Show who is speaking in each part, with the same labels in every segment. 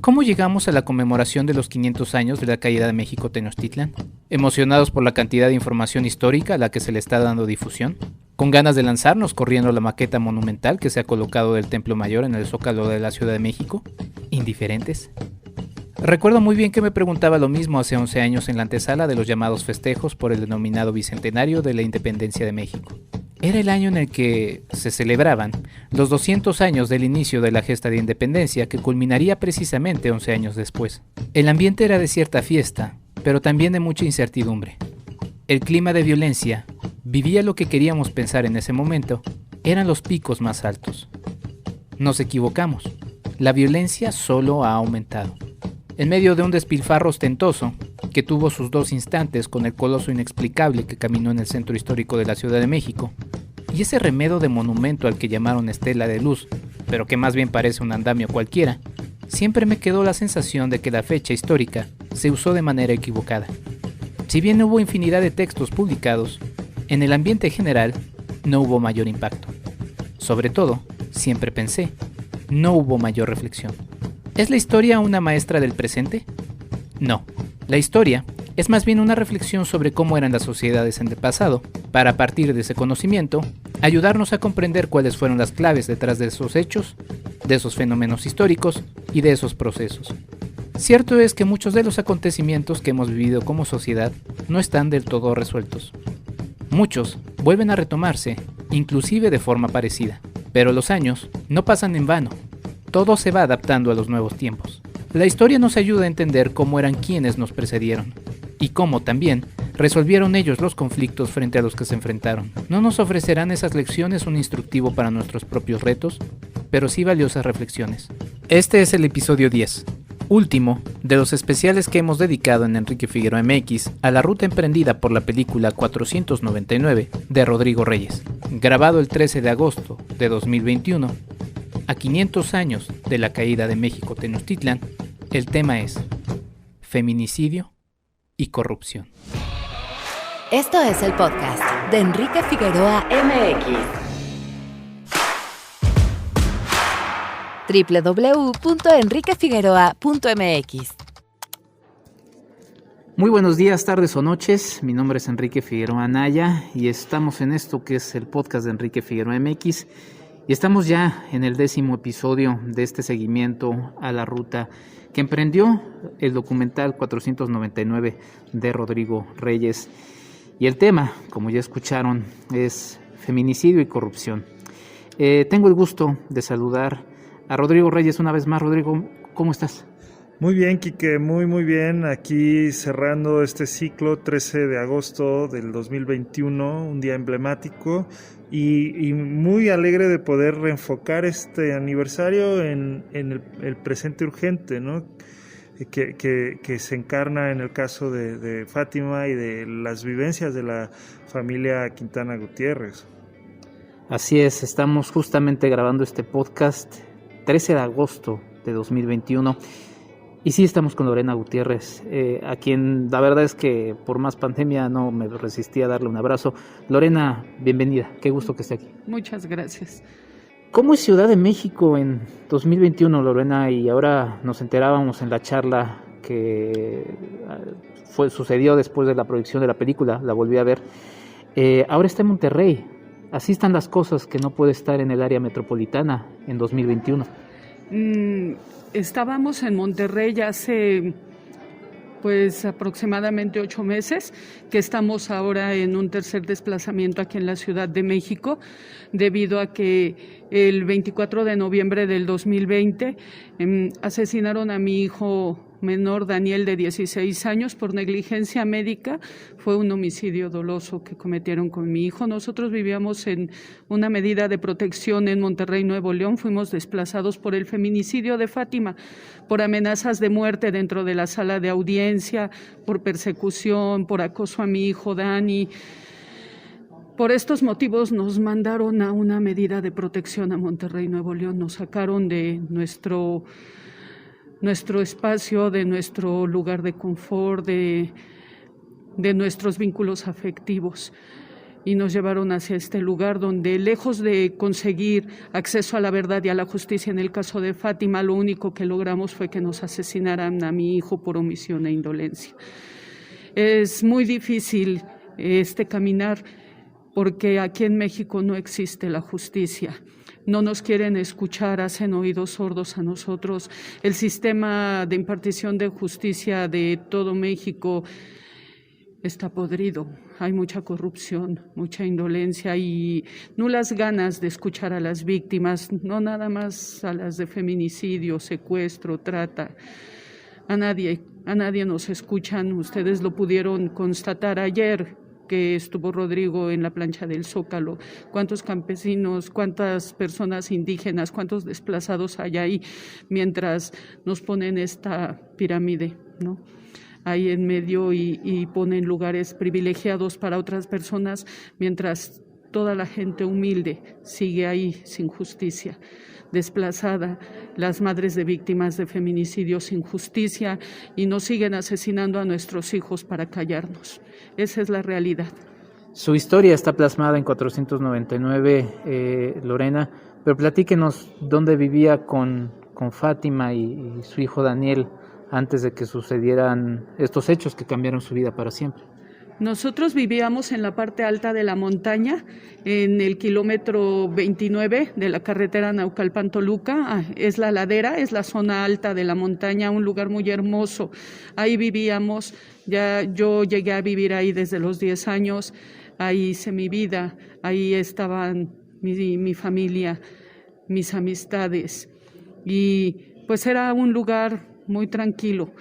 Speaker 1: ¿Cómo llegamos a la conmemoración de los 500 años de la caída de México Tenochtitlan? ¿Emocionados por la cantidad de información histórica a la que se le está dando difusión? ¿Con ganas de lanzarnos corriendo la maqueta monumental que se ha colocado del Templo Mayor en el Zócalo de la Ciudad de México? ¿Indiferentes? Recuerdo muy bien que me preguntaba lo mismo hace 11 años en la antesala de los llamados festejos por el denominado Bicentenario de la Independencia de México. Era el año en el que se celebraban los 200 años del inicio de la gesta de independencia que culminaría precisamente 11 años después. El ambiente era de cierta fiesta, pero también de mucha incertidumbre. El clima de violencia, vivía lo que queríamos pensar en ese momento, eran los picos más altos. Nos equivocamos, la violencia solo ha aumentado. En medio de un despilfarro ostentoso, que tuvo sus dos instantes con el coloso inexplicable que caminó en el centro histórico de la Ciudad de México, y ese remedo de monumento al que llamaron Estela de Luz, pero que más bien parece un andamio cualquiera, siempre me quedó la sensación de que la fecha histórica se usó de manera equivocada. Si bien hubo infinidad de textos publicados, en el ambiente general no hubo mayor impacto. Sobre todo, siempre pensé, no hubo mayor reflexión. ¿Es la historia una maestra del presente? No. La historia es más bien una reflexión sobre cómo eran las sociedades en el pasado, para a partir de ese conocimiento, ayudarnos a comprender cuáles fueron las claves detrás de esos hechos, de esos fenómenos históricos y de esos procesos. Cierto es que muchos de los acontecimientos que hemos vivido como sociedad no están del todo resueltos. Muchos vuelven a retomarse, inclusive de forma parecida, pero los años no pasan en vano. Todo se va adaptando a los nuevos tiempos. La historia nos ayuda a entender cómo eran quienes nos precedieron y cómo también resolvieron ellos los conflictos frente a los que se enfrentaron. No nos ofrecerán esas lecciones un instructivo para nuestros propios retos, pero sí valiosas reflexiones. Este es el episodio 10, último de los especiales que hemos dedicado en Enrique Figueroa MX a la ruta emprendida por la película 499 de Rodrigo Reyes, grabado el 13 de agosto de 2021. A 500 años de la caída de México Tenochtitlan, el tema es feminicidio y corrupción.
Speaker 2: Esto es el podcast de Enrique Figueroa MX. www.enriquefigueroa.mx.
Speaker 1: Muy buenos días, tardes o noches. Mi nombre es Enrique Figueroa Anaya y estamos en esto que es el podcast de Enrique Figueroa MX. Y estamos ya en el 10º episodio de este seguimiento a la ruta que emprendió el documental 499 de Rodrigo Reyes. Y el tema, como ya escucharon, es feminicidio y corrupción. Tengo el gusto de saludar a Rodrigo Reyes una vez más. Rodrigo, ¿cómo estás?
Speaker 3: Muy bien, Quique, muy bien. Aquí cerrando este ciclo, 13 de agosto del 2021, un día emblemático y muy alegre de poder reenfocar este aniversario en el presente urgente, ¿no? Que se encarna en el caso de Fátima y de las vivencias de la familia Quintana Gutiérrez.
Speaker 1: Así es, estamos justamente grabando este podcast 13 de agosto de 2021. Y sí, estamos con Lorena Gutiérrez, a quien la verdad es que por más pandemia no me resistí a darle un abrazo. Lorena, bienvenida, qué gusto que esté aquí.
Speaker 4: Muchas gracias.
Speaker 1: ¿Cómo es Ciudad de México en 2021, Lorena? Y ahora nos enterábamos en la charla que sucedió después de la proyección de la película, la volví a ver. Ahora está en Monterrey. Así están las cosas, que no puede estar en el área metropolitana en 2021.
Speaker 4: Estábamos en Monterrey hace aproximadamente 8 meses, que estamos ahora en un tercer desplazamiento aquí en la Ciudad de México, debido a que el 24 de noviembre del 2020 asesinaron a mi hijo menor, Daniel, de 16 años, por negligencia médica. Fue un homicidio doloso que cometieron con mi hijo. Nosotros vivíamos en una medida de protección en Monterrey, Nuevo León. Fuimos desplazados por el feminicidio de Fátima, por amenazas de muerte dentro de la sala de audiencia, por persecución, por acoso a mi hijo Dani. Por estos motivos nos mandaron a una medida de protección a Monterrey, Nuevo León. Nos sacaron de nuestro espacio, de nuestro lugar de confort, de nuestros vínculos afectivos. y nos llevaron hacia este lugar donde, lejos de conseguir acceso a la verdad y a la justicia en el caso de Fátima, lo único que logramos fue que nos asesinaran a mi hijo por omisión e indolencia. Es muy difícil caminar porque aquí en México no existe la justicia. No nos quieren escuchar, hacen oídos sordos a nosotros. El sistema de impartición de justicia de todo México está podrido. Hay mucha corrupción, mucha indolencia y nulas ganas de escuchar a las víctimas, no nada más a las de feminicidio, secuestro, trata. A nadie nos escuchan. Ustedes lo pudieron constatar ayer que estuvo Rodrigo en la plancha del Zócalo. ¿Cuántos campesinos, cuántas personas indígenas, cuántos desplazados hay ahí mientras nos ponen esta pirámide, ¿no? Ahí en medio y ponen lugares privilegiados para otras personas mientras toda la gente humilde sigue ahí sin justicia, desplazada, las madres de víctimas de feminicidio sin justicia y nos siguen asesinando a nuestros hijos para callarnos. Esa es la realidad.
Speaker 1: Su historia está plasmada en 499, Lorena, pero platíquenos dónde vivía con Fátima y su hijo Daniel antes de que sucedieran estos hechos que cambiaron su vida para siempre.
Speaker 4: Nosotros vivíamos en la parte alta de la montaña, en el kilómetro 29 de la carretera Naucalpan-Toluca. Es la ladera, es la zona alta de la montaña, un lugar muy hermoso. Ahí vivíamos, ya yo llegué a vivir ahí desde los 10 años, ahí hice mi vida, ahí estaban mi familia, mis amistades. Y pues era un lugar muy tranquilo,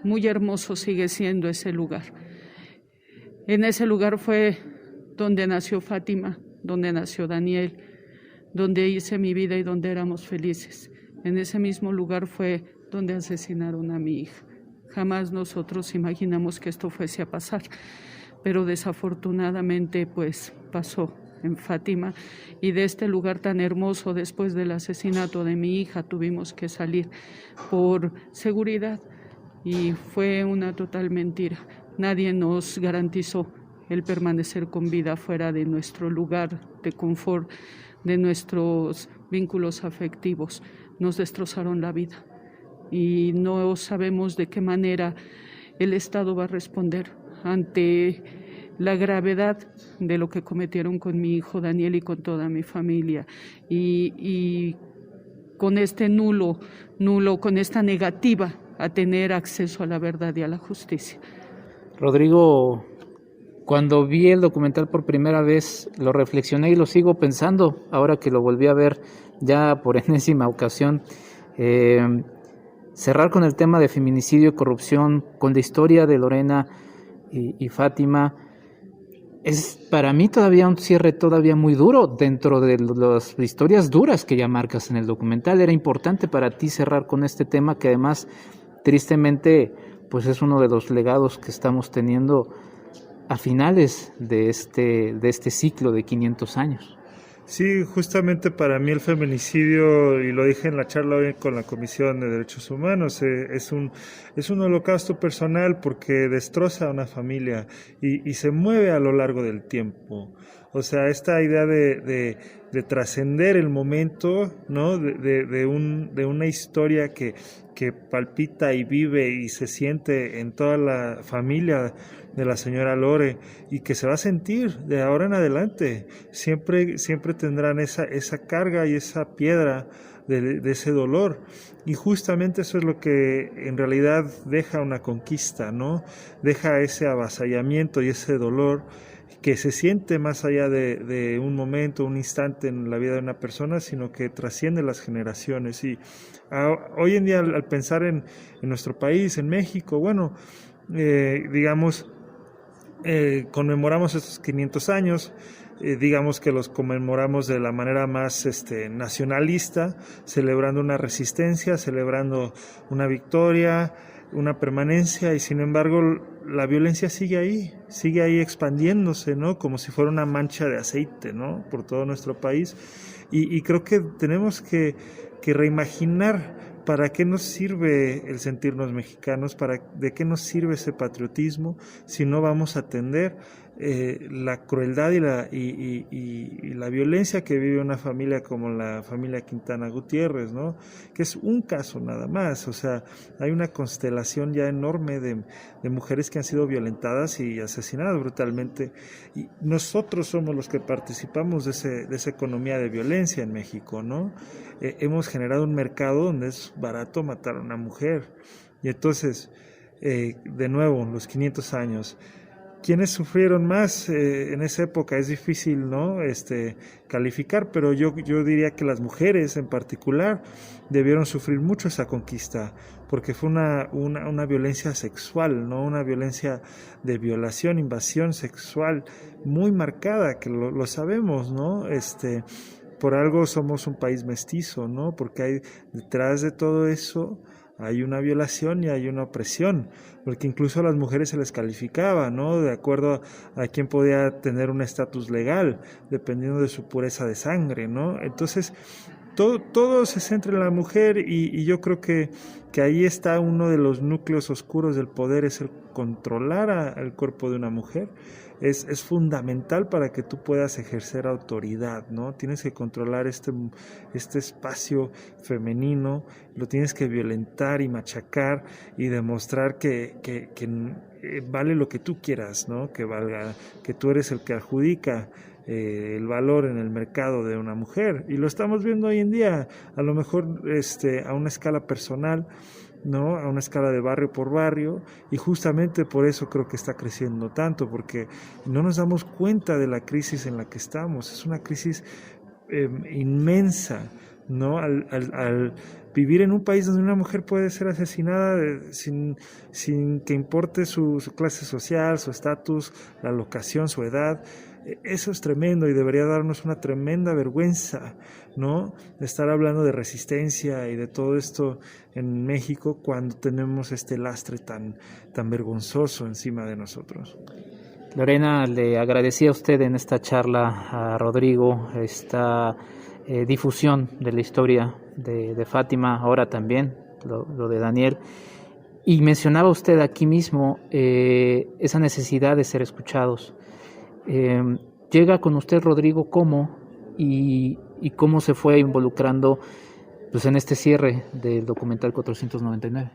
Speaker 4: muy hermoso sigue siendo ese lugar. En ese lugar fue donde nació Fátima, donde nació Daniel, donde hice mi vida y donde éramos felices. En ese mismo lugar fue donde asesinaron a mi hija. Jamás nosotros imaginamos que esto fuese a pasar, pero desafortunadamente pues pasó en Fátima y de este lugar tan hermoso después del asesinato de mi hija tuvimos que salir por seguridad y fue una total mentira. Nadie nos garantizó el permanecer con vida fuera de nuestro lugar de confort, de nuestros vínculos afectivos. Nos destrozaron la vida y no sabemos de qué manera el Estado va a responder ante la gravedad de lo que cometieron con mi hijo Daniel y con toda mi familia y con este nulo, con esta negativa a tener acceso a la verdad y a la justicia.
Speaker 1: Rodrigo, cuando vi el documental por primera vez, lo reflexioné y lo sigo pensando, ahora que lo volví a ver ya por enésima ocasión. Cerrar con el tema de feminicidio y corrupción, con la historia de Lorena y Fátima, es para mí todavía un cierre todavía muy duro dentro de las historias duras que ya marcas en el documental. Era importante para ti cerrar con este tema que además, tristemente, pues es uno de los legados que estamos teniendo a finales de este ciclo de 500 años.
Speaker 3: Sí, justamente para mí el feminicidio, y lo dije en la charla hoy con la Comisión de Derechos Humanos, es un holocausto personal porque destroza a una familia y se mueve a lo largo del tiempo. O sea, esta idea de trascender el momento, ¿no? de una historia que palpita y vive y se siente en toda la familia de la señora Lore y que se va a sentir de ahora en adelante. Siempre tendrán esa carga y esa piedra de ese dolor. Y justamente eso es lo que en realidad deja una conquista, ¿no? Deja ese avasallamiento y ese dolor que se siente más allá de un momento, un instante en la vida de una persona, sino que trasciende las generaciones. Y hoy en día, al pensar en nuestro país, en México, bueno, conmemoramos estos 500 años, digamos que los conmemoramos de la manera más nacionalista, celebrando una resistencia, celebrando una victoria, una permanencia, y sin embargo la violencia sigue ahí expandiéndose, ¿no? Como si fuera una mancha de aceite, ¿no? Por todo nuestro país, y creo que tenemos que reimaginar para qué nos sirve el sentirnos mexicanos, de qué nos sirve ese patriotismo si no vamos a atender la crueldad y la violencia que vive una familia como la familia Quintana Gutiérrez, ¿no? Que es un caso nada más. O sea, hay una constelación ya enorme de mujeres que han sido violentadas y asesinadas brutalmente, y nosotros somos los que participamos de esa economía de violencia en México, ¿no? Hemos generado un mercado donde es barato matar a una mujer, y entonces, de nuevo, los 500 años, ¿quiénes sufrieron más en esa época? Es difícil, ¿no? Calificar, pero yo diría que las mujeres en particular debieron sufrir mucho esa conquista, porque fue una violencia sexual, ¿no? Una violencia de violación, invasión sexual muy marcada, que lo sabemos, ¿no? Por algo somos un país mestizo, ¿no? Porque hay detrás de todo eso hay una violación y hay una opresión, porque incluso a las mujeres se les calificaba, ¿no? De acuerdo a quién podía tener un estatus legal, dependiendo de su pureza de sangre, ¿no? Entonces, todo se centra en la mujer, y yo creo que ahí está uno de los núcleos oscuros del poder, es el controlar al cuerpo de una mujer. Es fundamental para que tú puedas ejercer autoridad, ¿no? Tienes que controlar este espacio femenino, lo tienes que violentar y machacar y demostrar que vale lo que tú quieras, ¿no? Que valga, que tú eres el que adjudica el valor en el mercado de una mujer, y lo estamos viendo hoy en día, a lo mejor a una escala personal, ¿no? A una escala de barrio por barrio, y justamente por eso creo que está creciendo tanto, porque no nos damos cuenta de la crisis en la que estamos. Es una crisis inmensa, ¿no? Al vivir en un país donde una mujer puede ser asesinada sin que importe su clase social, su estatus, la locación, su edad. Eso es tremendo y debería darnos una tremenda vergüenza, ¿no? De estar hablando de resistencia y de todo esto en México cuando tenemos este lastre tan vergonzoso encima de nosotros.
Speaker 1: Lorena, le agradecía a usted en esta charla a Rodrigo esta difusión de la historia de Fátima, ahora también lo de Daniel, y mencionaba usted aquí mismo esa necesidad de ser escuchados. Llega con usted, Rodrigo, ¿cómo y cómo se fue involucrando pues en este cierre del documental 499?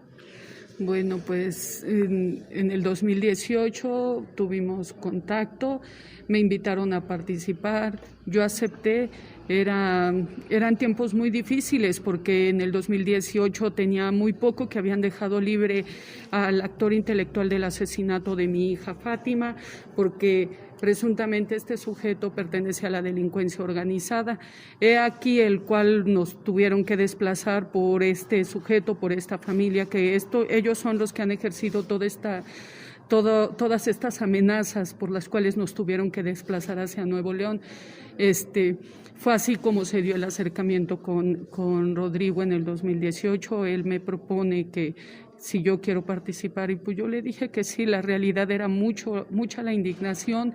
Speaker 4: Bueno, pues en el 2018 tuvimos contacto, me invitaron a participar, yo acepté. Eran tiempos muy difíciles porque en el 2018 tenía muy poco que habían dejado libre al actor intelectual del asesinato de mi hija Fátima, porque presuntamente este sujeto pertenece a la delincuencia organizada. He aquí el cual nos tuvieron que desplazar por este sujeto, por esta familia, que ellos son los que han ejercido todas estas amenazas por las cuales nos tuvieron que desplazar hacia Nuevo León. Fue así como se dio el acercamiento con Rodrigo en el 2018. Él me propone que si yo quiero participar, y pues yo le dije que sí. La realidad era mucha la indignación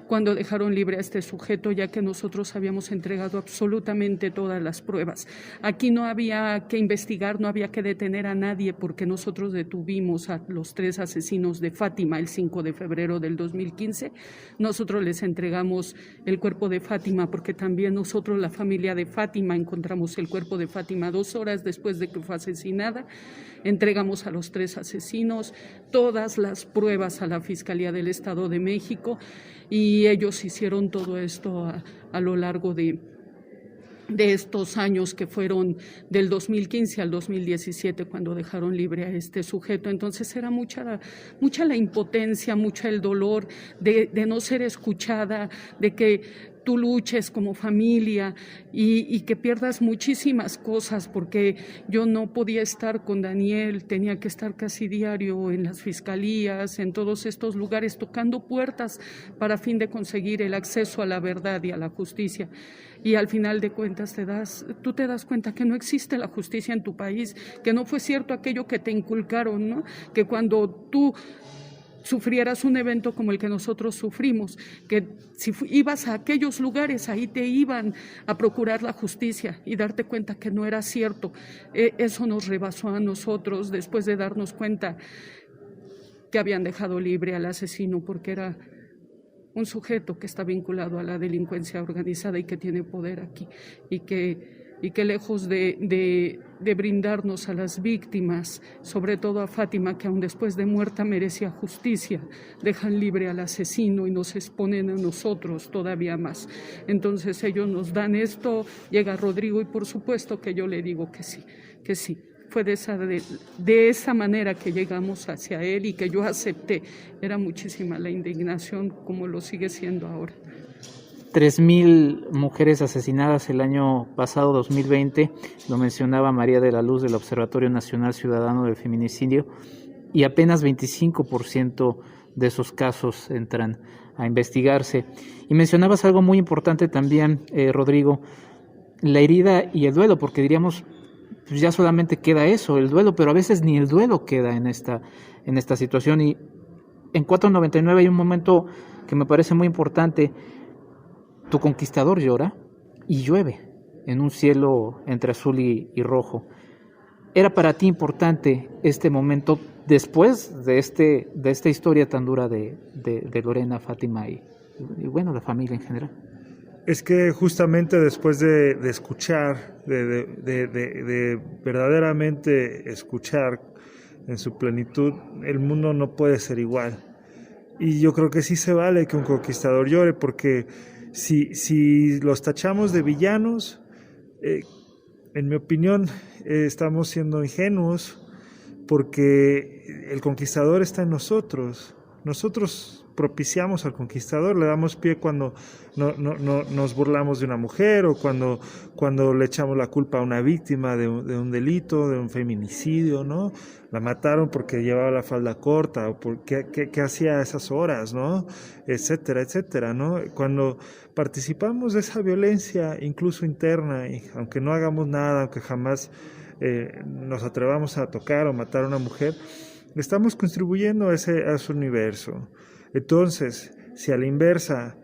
Speaker 4: cuando dejaron libre a este sujeto, ya que nosotros habíamos entregado absolutamente todas las pruebas. Aquí no había que investigar, no había que detener a nadie, porque nosotros detuvimos a los 3 asesinos de Fátima el 5 de febrero del 2015. Nosotros les entregamos el cuerpo de Fátima, porque también nosotros, la familia de Fátima, encontramos el cuerpo de Fátima 2 horas después de que fue asesinada. Entregamos a los 3 asesinos todas las pruebas a la Fiscalía del Estado de México, y ellos hicieron todo esto a lo largo de estos años que fueron del 2015 al 2017, cuando dejaron libre a este sujeto. Entonces era mucha la impotencia, mucho el dolor de no ser escuchada, de que tú luches como familia y que pierdas muchísimas cosas, porque yo no podía estar con Daniel, tenía que estar casi diario en las fiscalías, en todos estos lugares, tocando puertas para a fin de conseguir el acceso a la verdad y a la justicia. Y al final de cuentas tú te das cuenta que no existe la justicia en tu país, que no fue cierto aquello que te inculcaron, ¿no? Que cuando tú sufrieras un evento como el que nosotros sufrimos, que si ibas a aquellos lugares, ahí te iban a procurar la justicia, y darte cuenta que no era cierto. Eso nos rebasó a nosotros después de darnos cuenta que habían dejado libre al asesino, porque era un sujeto que está vinculado a la delincuencia organizada y que tiene poder aquí, y que lejos de brindarnos a las víctimas, sobre todo a Fátima, que aún después de muerta merecía justicia, dejan libre al asesino y nos exponen a nosotros todavía más. Entonces ellos nos dan esto, llega Rodrigo y por supuesto que yo le digo que sí. Fue de esa manera que llegamos hacia él y que yo acepté. Era muchísima la indignación, como lo sigue siendo ahora.
Speaker 1: 3,000 mujeres asesinadas el año pasado, 2020, lo mencionaba María de la Luz del Observatorio Nacional Ciudadano del Feminicidio, y apenas 25% de esos casos entran a investigarse. Y mencionabas algo muy importante también, Rodrigo, la herida y el duelo, porque diríamos, pues ya solamente queda eso, el duelo, pero a veces ni el duelo queda en esta situación. Y en 499 hay un momento que me parece muy importante. Tu conquistador llora y llueve en un cielo entre azul y rojo. ¿Era para ti importante este momento después de esta historia tan dura de Lorena, Fátima y bueno, la familia en general?
Speaker 3: Es que justamente después de escuchar, de verdaderamente escuchar en su plenitud, el mundo no puede ser igual. Y yo creo que sí se vale que un conquistador llore, porque si los tachamos de villanos, en mi opinión, estamos siendo ingenuos, porque el conquistador está en nosotros. Nosotros propiciamos al conquistador, le damos pie cuando nos burlamos de una mujer, o cuando le echamos la culpa a una víctima de un delito, de un feminicidio, ¿no? La mataron porque llevaba la falda corta, o porque qué hacía a esas horas, ¿no? Etcétera, etcétera, ¿no? Cuando participamos de esa violencia, incluso interna, y aunque no hagamos nada, aunque jamás nos atrevamos a tocar o matar a una mujer, estamos contribuyendo a ese universo. Entonces, si a la inversa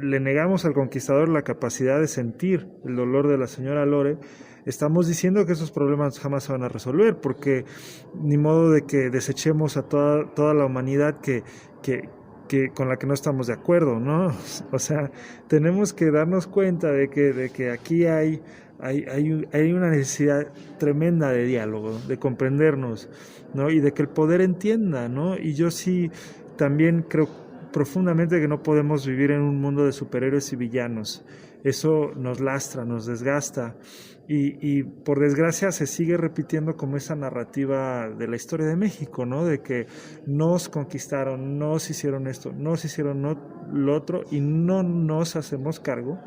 Speaker 3: le negamos al conquistador la capacidad de sentir el dolor de la señora Lore, estamos diciendo que esos problemas jamás se van a resolver, porque ni modo de que desechemos a toda la humanidad que con la que no estamos de acuerdo, ¿no? O sea, tenemos que darnos cuenta de que aquí hay una necesidad tremenda de diálogo, de comprendernos, ¿no? Y de que el poder entienda, ¿no? Y yo sí también creo profundamente que no podemos vivir en un mundo de superhéroes y villanos. Eso nos lastra, nos desgasta, y por desgracia se sigue repitiendo como esa narrativa de la historia de México, ¿no? De que nos conquistaron, nos hicieron esto, nos hicieron lo otro, y no nos hacemos cargo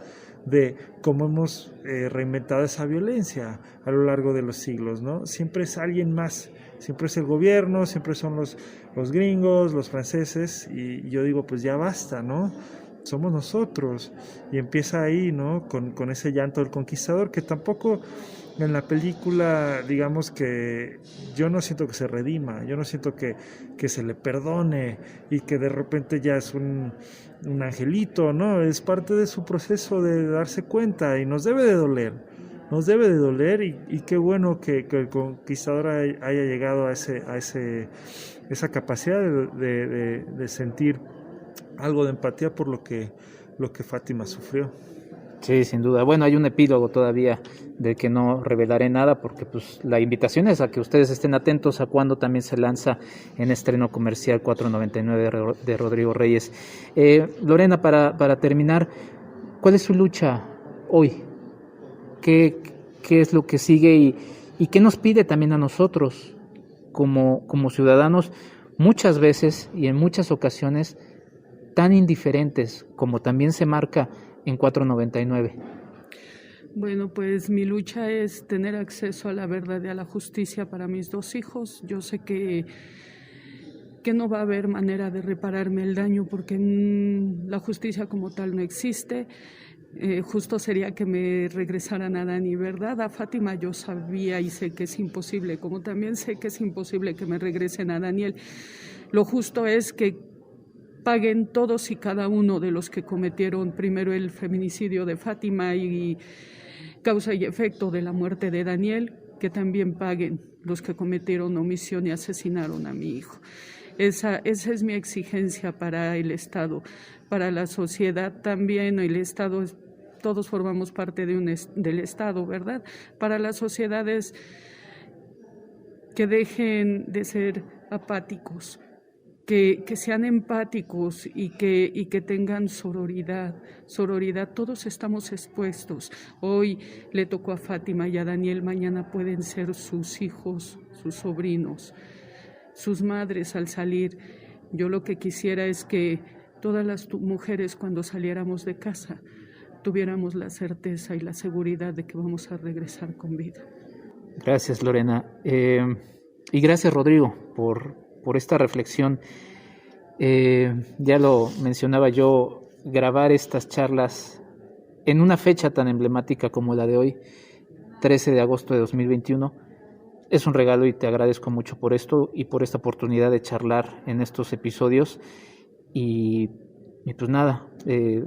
Speaker 3: de cómo hemos reinventado esa violencia a lo largo de los siglos, ¿no? Siempre es alguien más, siempre es el gobierno, siempre son los gringos, los franceses, y yo digo, pues ya basta, ¿no? Somos nosotros, y empieza ahí, ¿no? Con ese llanto del conquistador, que tampoco en la película, digamos que yo no siento que se redima, yo no siento que se le perdone y que de repente ya es un angelito, ¿no? Es parte de su proceso de darse cuenta, y nos debe de doler, y qué bueno que el conquistador haya llegado a esa capacidad de sentir algo de empatía por lo que Fátima sufrió.
Speaker 1: Sí, sin duda. Bueno, hay un epílogo todavía del que no revelaré nada, porque pues la invitación es a que ustedes estén atentos a cuando también se lanza en estreno comercial 499 de Rodrigo Reyes. Lorena, para terminar, ¿cuál es su lucha hoy? ¿Qué es lo que sigue y qué nos pide también a nosotros como ciudadanos, muchas veces y en muchas ocasiones tan indiferentes, como también se marca en 499?
Speaker 4: Bueno, pues mi lucha es tener acceso a la verdad y a la justicia para mis 2 hijos. Yo sé que no va a haber manera de repararme el daño, porque la justicia como tal no existe. Justo sería que me regresaran a Dani, ¿verdad? A Fátima yo sabía y sé que es imposible, como también sé que es imposible que me regresen a Daniel. Lo justo es que paguen todos y cada uno de los que cometieron primero el feminicidio de Fátima y causa y efecto de la muerte de Daniel, que también paguen los que cometieron omisión y asesinaron a mi hijo. Esa es mi exigencia para el Estado, para la sociedad también. El Estado, todos formamos parte del Estado, ¿verdad? Para las sociedades, que dejen de ser apáticos, que sean empáticos y que tengan sororidad. Todos estamos expuestos. Hoy le tocó a Fátima y a Daniel, mañana pueden ser sus hijos, sus sobrinos, sus madres al salir. Yo lo que quisiera es que todas las mujeres, cuando saliéramos de casa, tuviéramos la certeza y la seguridad de que vamos a regresar con vida.
Speaker 1: Gracias, Lorena. Y gracias, Rodrigo, por esta reflexión. Ya lo mencionaba yo, grabar estas charlas en una fecha tan emblemática como la de hoy, 13 de agosto de 2021, es un regalo y te agradezco mucho por esto y por esta oportunidad de charlar en estos episodios. Y pues nada,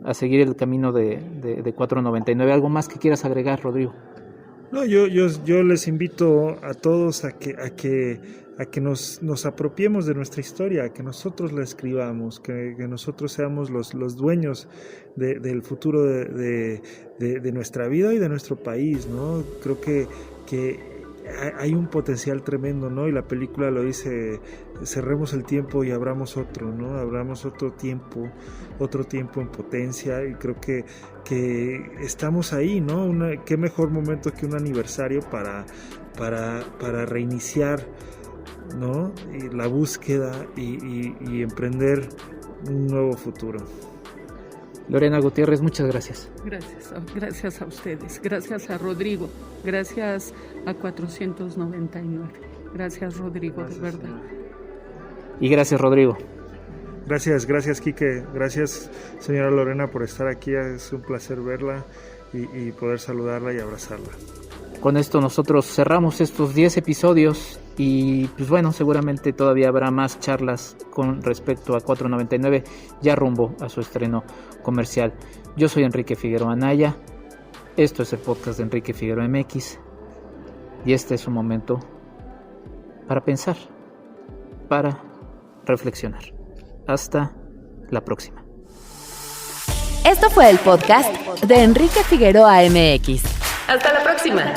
Speaker 1: a seguir el camino de 499. ¿Algo más que quieras agregar, Rodrigo?
Speaker 3: No, yo les invito a todos a que nos apropiemos de nuestra historia, que nosotros la escribamos, que nosotros seamos los dueños del futuro de nuestra vida y de nuestro país, ¿no? Creo que hay un potencial tremendo, ¿no? Y la película lo dice: cerremos el tiempo y abramos otro, ¿no? Abramos otro tiempo en potencia, y creo que estamos ahí, ¿no? Qué mejor momento que un aniversario para reiniciar, ¿no? Y la búsqueda y emprender un nuevo futuro.
Speaker 1: Lorena Gutiérrez, muchas gracias.
Speaker 4: Gracias a ustedes, gracias a Rodrigo, gracias a 499. Gracias, Rodrigo, gracias, de verdad.
Speaker 1: Y gracias, Rodrigo.
Speaker 3: Gracias, Quique. Gracias, señora Lorena, por estar aquí. Es un placer verla y poder saludarla y abrazarla.
Speaker 1: Con esto nosotros cerramos estos 10 episodios y pues bueno, seguramente todavía habrá más charlas con respecto a 499 ya rumbo a su estreno comercial. Yo soy Enrique Figueroa Anaya, esto es el podcast de Enrique Figueroa MX y este es un momento para pensar, para reflexionar. Hasta la próxima.
Speaker 2: Esto fue el podcast de Enrique Figueroa MX. Hasta la próxima.